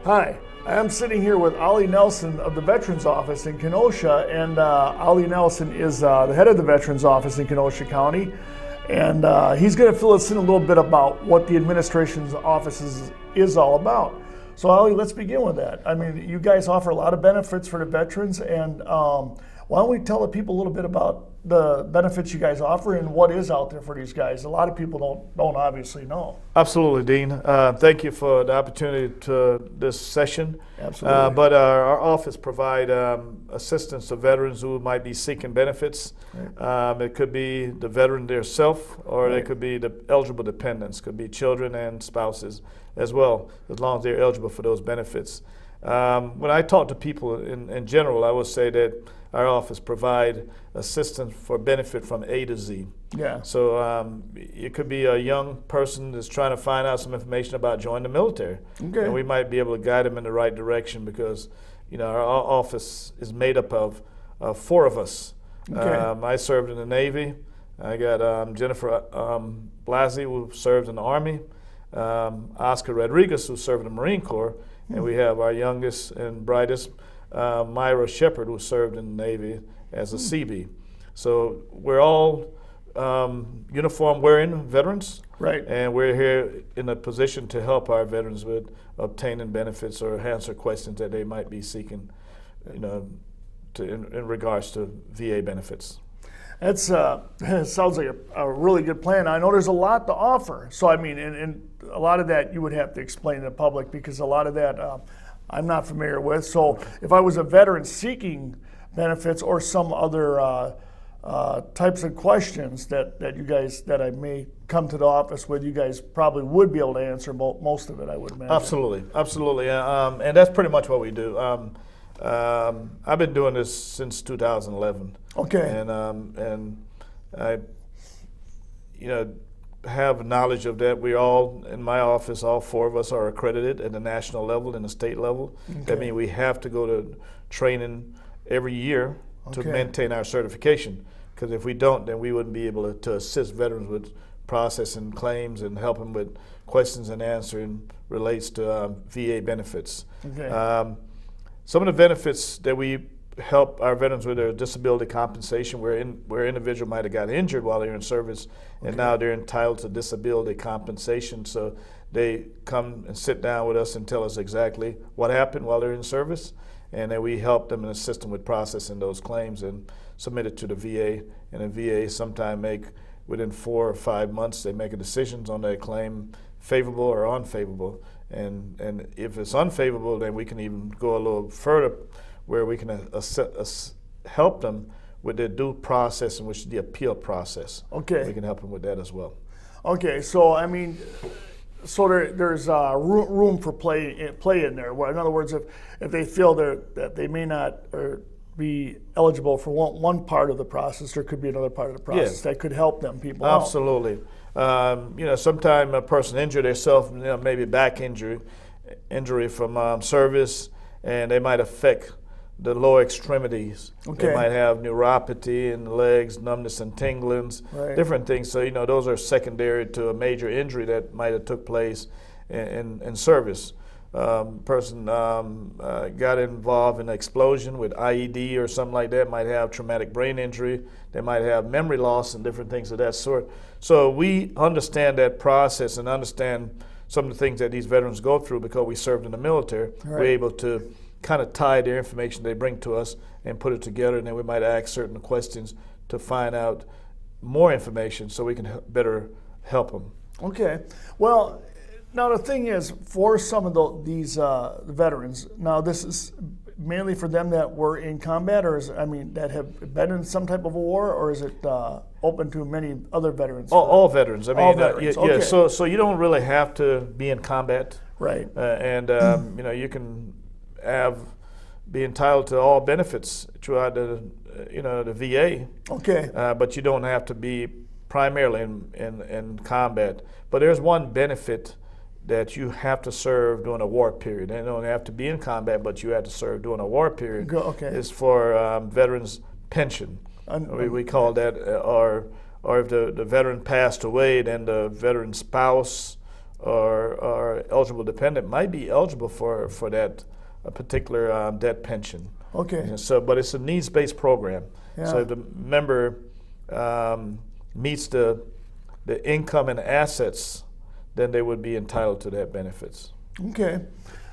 Hi, I'm sitting here with Ollie Nelson of the Veterans Office in Kenosha, and Ollie Nelson is the head of the Veterans Office in Kenosha County, and he's going to fill us in a little bit about what the administration's office is all about. So Ollie, let's begin with that. I mean, you guys offer a lot of benefits for the veterans, and why don't we tell the people a little bit about the benefits you guys offer and what is out there for these guys? A lot of people don't obviously know. Absolutely, Dean. Thank you for the opportunity to this session. Absolutely. But our office provide assistance to veterans who might be seeking benefits. Right. It could be the veteran themselves, or Right. they could be the eligible dependents, could be children and spouses as well, as long as they're eligible for those benefits. When I talk to people in general, I would say that our office provide assistance for benefit from A to Z. Yeah. So it could be a young person that's trying to find out some information about joining the military. Okay. And we might be able to guide them in the right direction because, our office is made up of 4 of us. Okay. I served in the Navy. I got Jennifer Blasey, who served in the Army, Oscar Rodriguez, who served in the Marine Corps, and we have our youngest and brightest, Myra Shepard, who served in the Navy as a CB. So we're all uniform wearing veterans, Right. and we're here in a position to help our veterans with obtaining benefits or answer questions that they might be seeking, in regards to VA benefits. That's it sounds like a really good plan. I know there's a lot to offer. So I mean, and a lot of that you would have to explain to the public because a lot of that I'm not familiar with. So if I was a veteran seeking benefits or some other types of questions that you guys, that I may come to the office with, you guys probably would be able to answer most of it, I would imagine. Absolutely. And that's pretty much what we do. I've been doing this since 2011. Okay. And I, have knowledge of that. We all, in my office, all 4 of us are accredited at the national level and the state level. Okay. That means we have to go to training every year to Okay. maintain our certification. Because if we don't, then we wouldn't be able to assist veterans with processing claims and help them with questions and answering relates to VA benefits. Okay. Some of the benefits that we help our veterans with are disability compensation, where individual might have got injured while they're in service, and now they're entitled to disability compensation. So they come and sit down with us and tell us exactly what happened while they're in service, and then we help them and assist them with processing those claims and submit it to the VA. And the VA sometime within 4 or 5 months, they make a decision on that claim, favorable or unfavorable. And if it's unfavorable, then we can even go a little further where we can help them with their due process, which is the appeal process. Okay. We can help them with that as well. Okay, so I mean, so there's room for play in there. Where, in other words, if they feel that they may not be eligible for one part of the process, there could be another part of the process that could help them people out. Absolutely. Sometimes a person injured themselves, maybe back injury from service, and they might affect the lower extremities. Okay. They might have neuropathy in the legs, numbness and tinglings, Right. different things. So, those are secondary to a major injury that might have took place in service. Person got involved in an explosion with IED or something like that, might have traumatic brain injury. They might have memory loss and different things of that sort. So we understand that process and understand some of the things that these veterans go through because we served in the military. Right. We're able to kind of tie their information they bring to us and put it together, and then we might ask certain questions to find out more information so we can better help them. Okay. Well, now the thing is, for some of these veterans, now this is mainly for them that were in combat, or that have been in some type of a war, or is it open to many other veterans? All veterans. All veterans. Okay. So you don't really have to be in combat, Right. You can be entitled to all benefits throughout the VA. Okay. But you don't have to be primarily in combat. But there's one benefit that you have to serve during a war period. You don't have to be in combat, but you have to serve during a war period. Okay. It's for veterans pension. We call that, or if the veteran passed away, then the veteran spouse or eligible dependent might be eligible for that particular debt pension. Okay. And so, but it's a needs-based program. Yeah. So if the member meets the income and assets, then they would be entitled to that benefits. Okay.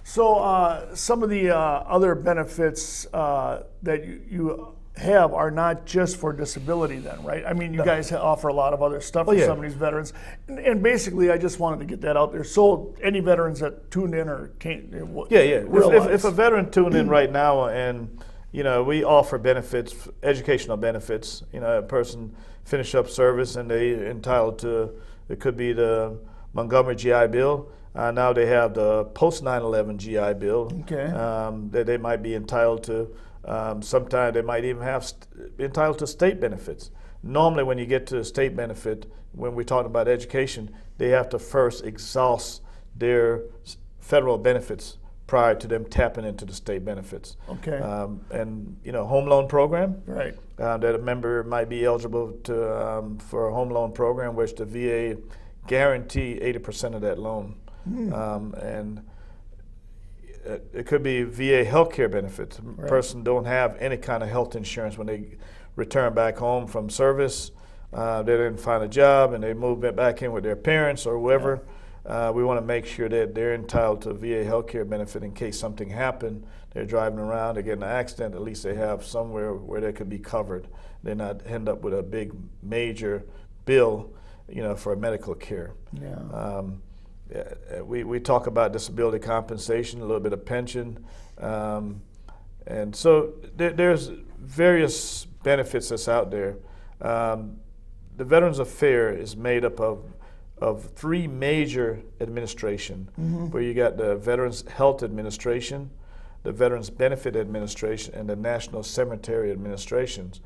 So some of the other benefits that you have are not just for disability then, right? I mean, you guys offer a lot of other stuff for some of these veterans. And basically, I just wanted to get that out there. So any veterans that tuned in or can't realize. If a veteran tuned in right now and, we offer benefits, educational benefits, a person finish up service and they entitled to, it could be the Montgomery GI Bill. Now they have the post 9/11 GI Bill that they might be entitled to. Sometimes they might even be entitled to state benefits. Normally when you get to the state benefit, when we're talking about education, they have to first exhaust their federal benefits prior to them tapping into the state benefits. Okay. And home loan program. Right. That a member might be eligible to for a home loan program, which the VA guarantee 80% of that loan. And it could be VA healthcare benefits. Right. Person don't have any kind of health insurance when they return back home from service. They didn't find a job and they move back in with their parents or whoever. We want to make sure that they're entitled to VA healthcare benefit in case something happened. They're driving around, they get in an accident, at least they have somewhere where they could be covered. They're not end up with a big major bill, for medical care. Yeah. We talk about disability compensation, a little bit of pension, and so there's various benefits that's out there. The Veterans Affairs is made up of three major administration, where you got the Veterans Health Administration, the Veterans Benefit Administration, and the National Cemetery Administrations.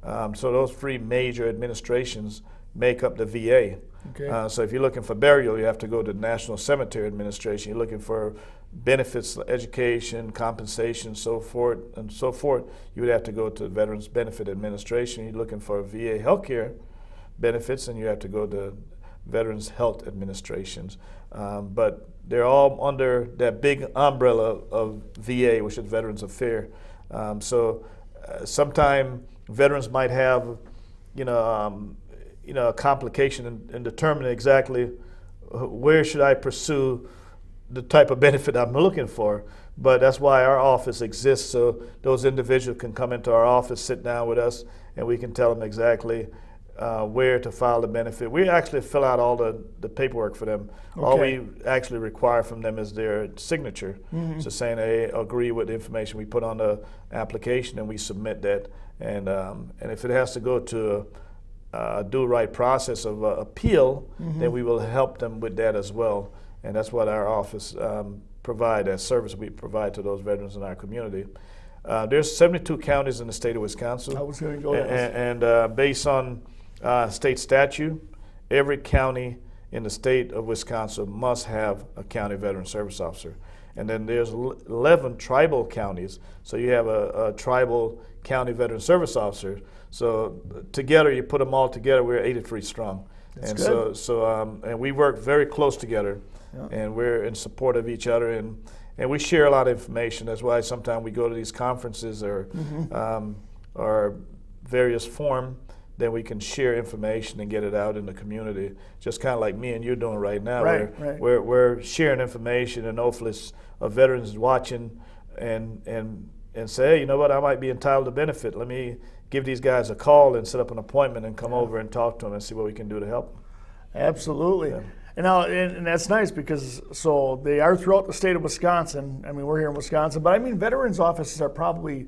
So those three major administrations make up the VA. Okay. So if you're looking for burial, you have to go to the National Cemetery Administration. You're looking for benefits, education, compensation, so forth, you would have to go to the Veterans Benefit Administration. You're looking for VA healthcare benefits, and you have to go to Veterans Health Administrations. But they're all under that big umbrella of VA, which is Veterans Affairs. Sometime veterans might have, a complication in determining exactly where should I pursue the type of benefit I'm looking for. But that's why our office exists, so those individuals can come into our office, sit down with us, and we can tell them exactly where to file the benefit. We actually fill out all the paperwork for them. Okay. All we actually require from them is their signature. So saying they agree with the information we put on the application, and we submit that. And if it has to go to a do-right process of appeal, then we will help them with that as well. And that's what our office provide, as service we provide to those veterans in our community. There's 72 counties in the state of Wisconsin. I was going to go there. And based on state statute, every county in the state of Wisconsin must have a county veteran service officer. And then there's 11 tribal counties, so you have a tribal county veteran service officer. So together, you put them all together, we're 83 strong. That's and good. And we work very close together, and we're in support of each other, and we share a lot of information. That's why sometimes we go to these conferences or various forums. Then we can share information and get it out in the community, just kind of like me and you're doing right now. Right. We're sharing information, and hopefully a veteran is watching and say, hey, you know what, I might be entitled to benefit. Let me give these guys a call and set up an appointment and come over and talk to them and see what we can do to help them. Absolutely. Yeah. And that's nice because so they are throughout the state of Wisconsin. I mean, we're here in Wisconsin, but I mean, veterans offices are probably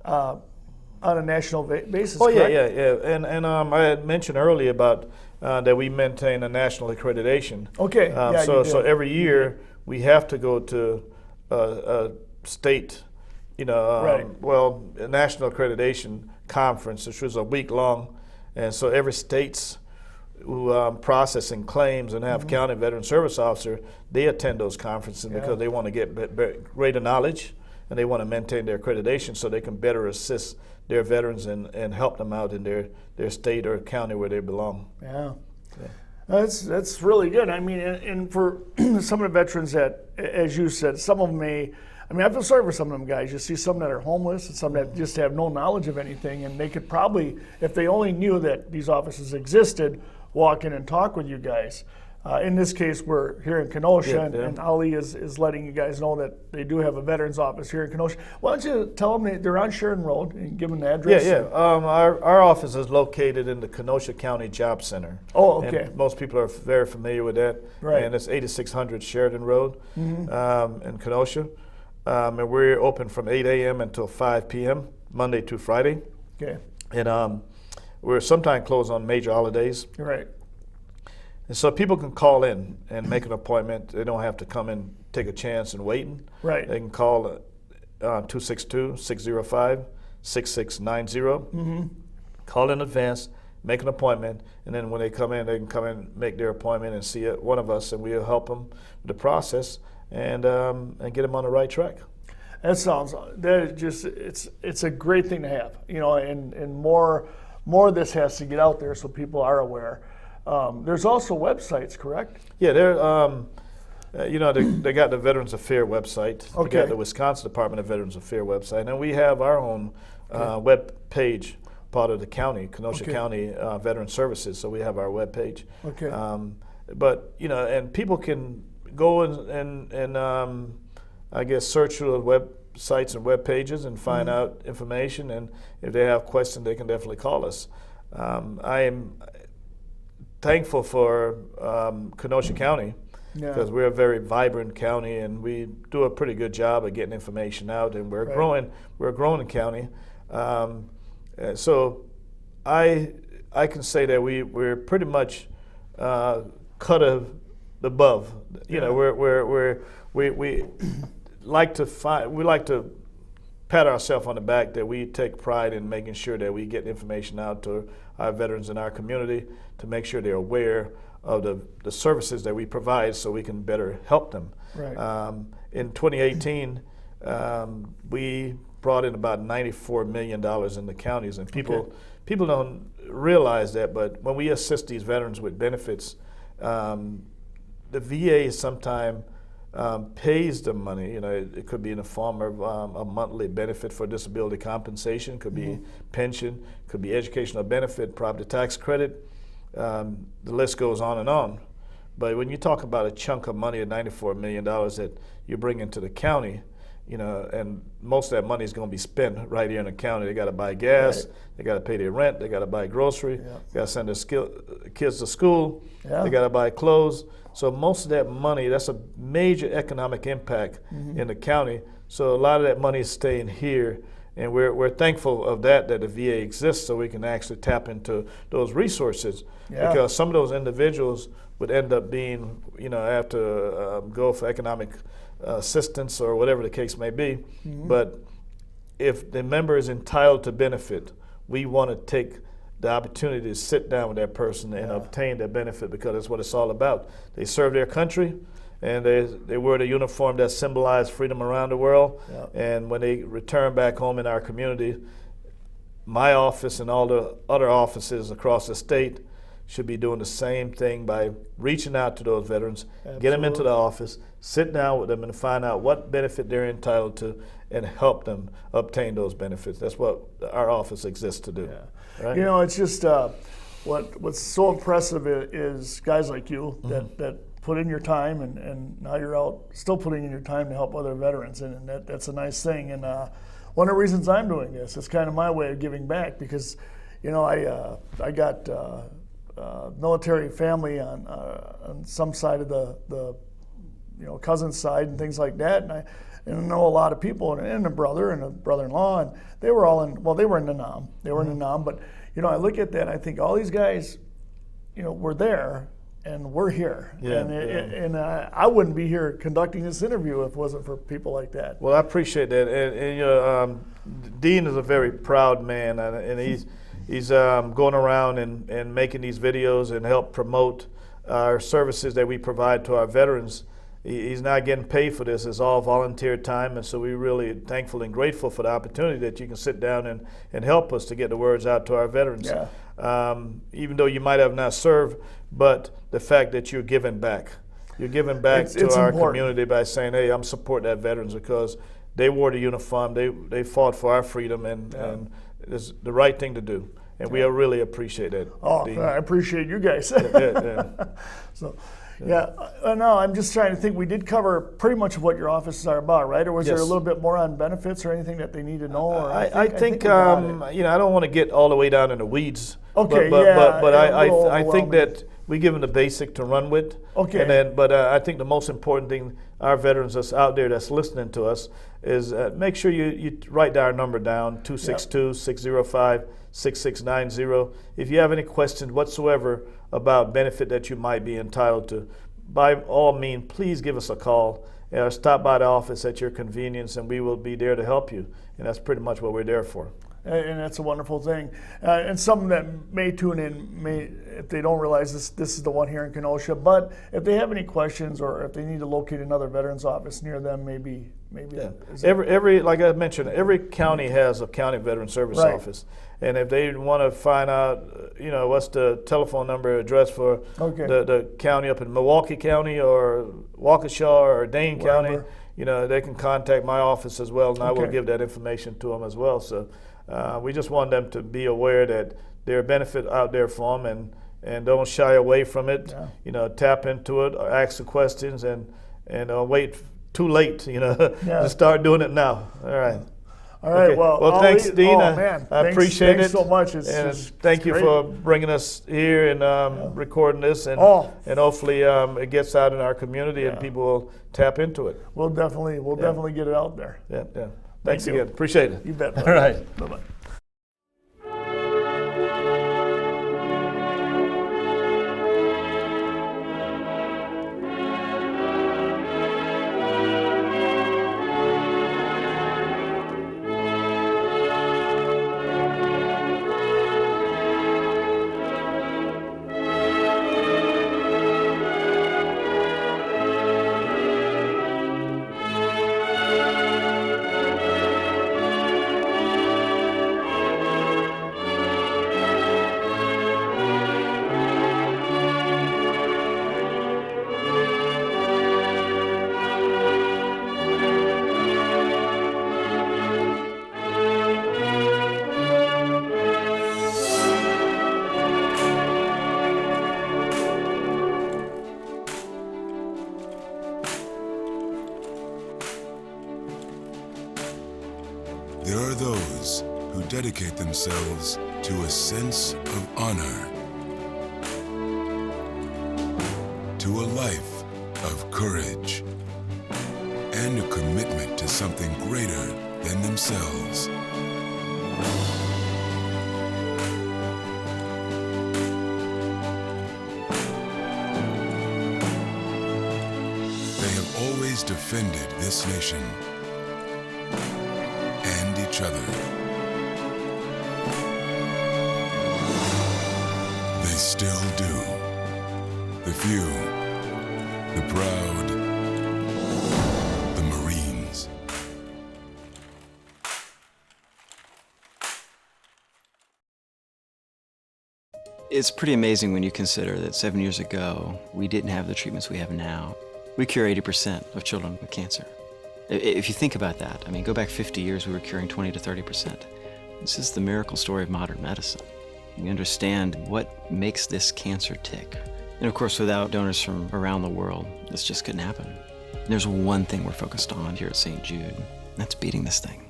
on a national basis. Oh, correct? yeah. And I had mentioned earlier about that we maintain a national accreditation. Okay. So every year we have to go to a state, a national accreditation conference, which was a week long, and so every state's who processing claims and have county veteran service officer, they attend those conferences because they want to get greater knowledge, and they want to maintain their accreditation so they can better assist their veterans and help them out in their state or county where they belong. Yeah. That's really good. I mean, and for some of the veterans that, as you said, some of them may. I mean, I feel sorry for some of them guys. You see some that are homeless and some that just have no knowledge of anything, and they could probably, if they only knew that these offices existed, walk in and talk with you guys. In this case, we're here in Kenosha, and Ali is letting you guys know that they do have a veterans office here in Kenosha. Why don't you tell them they're on Sheridan Road and give them the address? Our office is located in the Kenosha County Job Center. Oh, okay. And most people are very familiar with that. Right. And it's 8600 Sheridan Road in Kenosha. And we're open from 8 a.m. until 5 p.m., Monday to Friday. Okay. And we're sometimes closed on major holidays. Right. And so people can call in and make an appointment. They don't have to come and take a chance and waiting. Right. They can call 262-605-6690. Call in advance, make an appointment, and then when they come in, they can come in, make their appointment, and see one of us, and we'll help them with the process and get them on the right track. It's a great thing to have, and more of this has to get out there so people are aware. There's also websites, correct? Yeah, they got the Veterans Affairs website. Okay. They got the Wisconsin Department of Veterans Affairs website, and we have our own web page, part of the county, Kenosha County Veterans Services. So we have our web page. Okay. But and people can go and I guess search through the websites and web pages and find out information. And if they have questions, they can definitely call us. I am thankful for Kenosha County because we're a very vibrant county and we do a pretty good job of getting information out, and we're growing. We're a growing county, so I can say that we're pretty much cut above. We like to pat ourselves on the back that we take pride in making sure that we get information out to our veterans in our community to make sure they're aware of the services that we provide so we can better help them. Right. In 2018, we brought in about $94 million in the counties, and people don't realize that, but when we assist these veterans with benefits, the VA sometimes pays the money. It could be in the form of a monthly benefit for disability compensation, could be pension, could be educational benefit, property tax credit. The list goes on and on. But when you talk about a chunk of money of $94 million that you bring into the county, and most of that money is going to be spent right here in the county. They got to buy gas, they got to pay their rent, they got to buy grocery, they got to send their kids to school, they got to buy clothes. So most of that money, that's a major economic impact in the county. So a lot of that money is staying here, and we're thankful of that the VA exists so we can actually tap into those resources. Because some of those individuals would end up being, have to go for economic assistance or whatever the case may be. But if the member is entitled to benefit, we want to take the opportunity to sit down with that person and obtain their benefit, because that's what it's all about. They serve their country, and they wear the uniform that symbolizes freedom around the world. And when they return back home in our community, my office and all the other offices across the state should be doing the same thing by reaching out to those veterans, get them into the office, sit down with them and find out what benefit they're entitled to and help them obtain those benefits. That's what our office exists to do. Right? It's just what's so impressive is guys like you that put in your time, and now you're out still putting in your time to help other veterans, and that's a nice thing. And one of the reasons I'm doing this, it's kind of my way of giving back, because I got military family on some side of the cousin's side and things like that, and I know a lot of people, and a brother and a brother-in-law, and they were all they were in the NAM. They were in the NAM, but I look at that and I think all these guys, were there and we're here. And I wouldn't be here conducting this interview if it wasn't for people like that. Well, I appreciate that, and Dean is a very proud man, and he's going around and making these videos and help promote our services that we provide to our veterans. He's not getting paid for this. It's all volunteer time, and so we're really thankful and grateful for the opportunity that you can sit down and help us to get the words out to our veterans. even though you might have not served, but the fact that you're giving back. You're giving back to our community by saying, hey, I'm supporting that veterans because they wore the uniform, they fought for our freedom, and it's the right thing to do. And we really appreciate that. Oh, I appreciate you guys. So, no, I'm just trying to think. We did cover pretty much what your offices are about, right? Or was there a little bit more on benefits or anything that they need to know? Or I think I don't want to get all the way down in the weeds. Okay, but I think that we give them the basic to run with. Okay. And then, but I think the most important thing, our veterans that's out there that's listening to us, is make sure you write our number down, 262-605-6690. If you have any questions whatsoever about benefit that you might be entitled to, by all means, please give us a call. Stop by the office at your convenience, and we will be there to help you. And that's pretty much what we're there for. And that's a wonderful thing. And some that may tune in, if they don't realize this is the one here in Kenosha, but if they have any questions or if they need to locate another veterans office near them, maybe. Yeah. Every like I mentioned, every county has a county veteran service office. And if they want to find out, what's the telephone number address for the county up in Milwaukee County or Waukesha or Dane County, they can contact my office as well, and I will give that information to them as well. So we just want them to be aware that there are benefits out there for them, and don't shy away from it. Tap into it, or ask the questions, and wait too late, to start doing it now. All right. All right. Okay. Well, thanks, Dean. I appreciate thanks it. so much. Thank you for bringing us here and recording this, and hopefully it gets out in our community and people will tap into it. We'll definitely get it out there. Yeah. Thanks again. Appreciate it. You bet. All right. Bye-bye. There are those who dedicate themselves to a sense of honor, to a life of courage, and a commitment to something greater than themselves. They have always defended this nation and each other. They still do. The few, the proud, the Marines. It's pretty amazing when you consider that 7 years ago, we didn't have the treatments we have now. We cure 80% of children with cancer. If you think about that, I mean, go back 50 years, we were curing 20 to 30%. This is the miracle story of modern medicine. We understand what makes this cancer tick. And of course, without donors from around the world, this just couldn't happen. And there's one thing we're focused on here at St. Jude, and that's beating this thing.